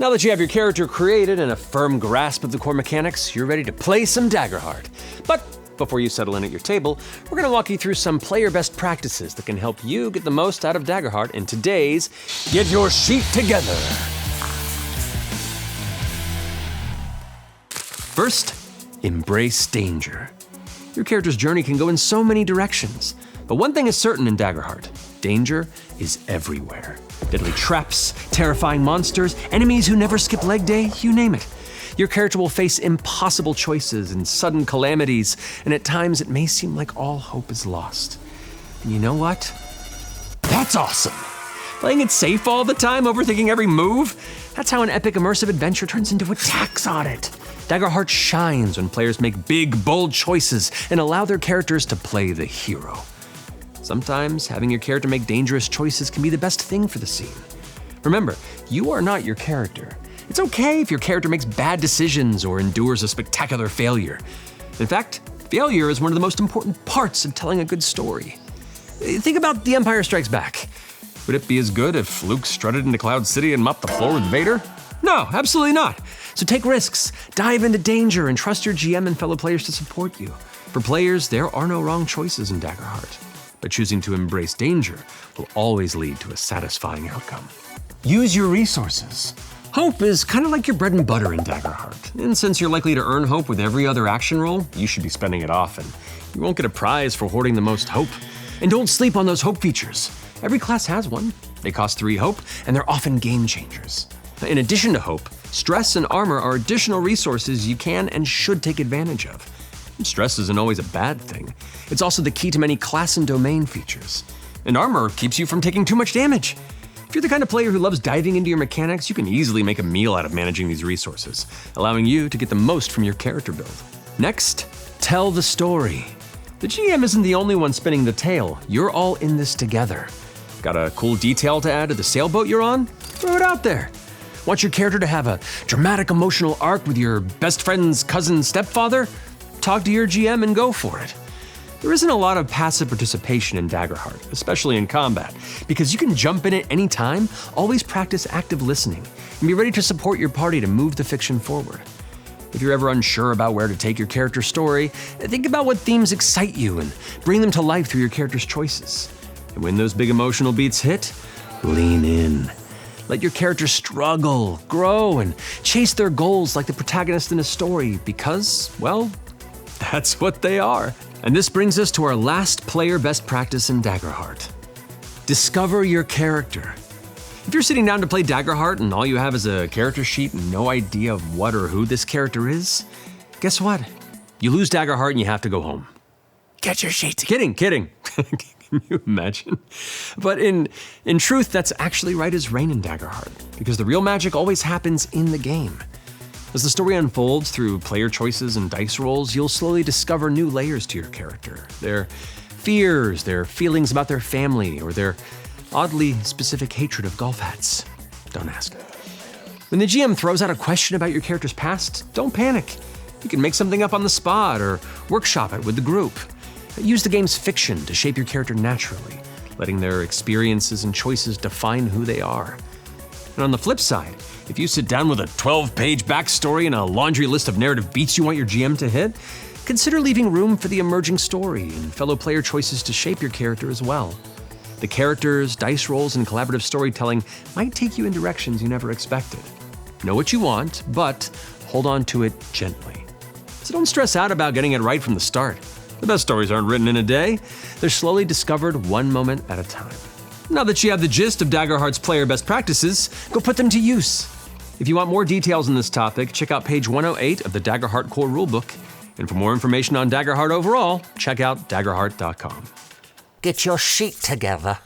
Now that you have your character created and a firm grasp of the core mechanics, you're ready to play some Daggerheart. But before you settle in at your table, we're going to walk you through some player best practices that can help you get the most out of Daggerheart in today's Get Your Sheet Together. First, embrace danger. Your character's journey can go in so many directions, but one thing is certain in Daggerheart: danger is everywhere. Deadly traps, terrifying monsters, enemies who never skip leg day, you name it. Your character will face impossible choices and sudden calamities, and at times it may seem like all hope is lost. And you know what? That's awesome! Playing it safe all the time, overthinking every move? That's how an epic immersive adventure turns into a tax audit. Daggerheart shines when players make big, bold choices and allow their characters to play the hero. Sometimes having your character make dangerous choices can be the best thing for the scene. Remember, you are not your character. It's okay if your character makes bad decisions or endures a spectacular failure. In fact, failure is one of the most important parts of telling a good story. Think about The Empire Strikes Back. Would it be as good if Luke strutted into Cloud City and mopped the floor with Vader? No, absolutely not. So take risks, dive into danger, and trust your GM and fellow players to support you. For players, there are no wrong choices in Daggerheart, but choosing to embrace danger will always lead to a satisfying outcome. Use your resources. Hope is kind of like your bread and butter in Daggerheart, and since you're likely to earn hope with every other action roll, you should be spending it often. You won't get a prize for hoarding the most hope. And don't sleep on those hope features. Every class has one. They cost 3 hope, and they're often game changers. In addition to hope, stress and armor are additional resources you can and should take advantage of. Stress isn't always a bad thing. It's also the key to many class and domain features. And armor keeps you from taking too much damage. If you're the kind of player who loves diving into your mechanics, you can easily make a meal out of managing these resources, allowing you to get the most from your character build. Next, tell the story. The GM isn't the only one spinning the tale. You're all in this together. Got a cool detail to add to the sailboat you're on? Throw it out there. Want your character to have a dramatic emotional arc with your best friend's cousin's stepfather? Talk to your GM and go for it. There isn't a lot of passive participation in Daggerheart, especially in combat, because you can jump in at any time. Always practice active listening and be ready to support your party to move the fiction forward. If you're ever unsure about where to take your character's story, think about what themes excite you and bring them to life through your character's choices. And when those big emotional beats hit, lean in. Let your character struggle, grow, and chase their goals like the protagonist in a story because, well, that's what they are. And this brings us to our last player best practice in Daggerheart. Discover your character. If you're sitting down to play Daggerheart and all you have is a character sheet and no idea of what or who this character is, guess what? You lose Daggerheart and you have to go home. Get your sheet. Kidding. Can you imagine? But in truth, that's actually right as rain in Daggerheart, because the real magic always happens in the game. As the story unfolds through player choices and dice rolls, you'll slowly discover new layers to your character. Their fears, their feelings about their family, or their oddly specific hatred of golf hats. Don't ask. When the GM throws out a question about your character's past, don't panic. You can make something up on the spot or workshop it with the group. Use the game's fiction to shape your character naturally, letting their experiences and choices define who they are. And on the flip side, if you sit down with a 12-page backstory and a laundry list of narrative beats you want your GM to hit, consider leaving room for the emerging story and fellow player choices to shape your character as well. The characters, dice rolls, and collaborative storytelling might take you in directions you never expected. Know what you want, but hold on to it gently. So don't stress out about getting it right from the start. The best stories aren't written in a day. They're slowly discovered one moment at a time. Now that you have the gist of Daggerheart's player best practices, go put them to use. If you want more details on this topic, check out page 108 of the Daggerheart Core Rulebook. And for more information on Daggerheart overall, check out daggerheart.com. Get your sheet together.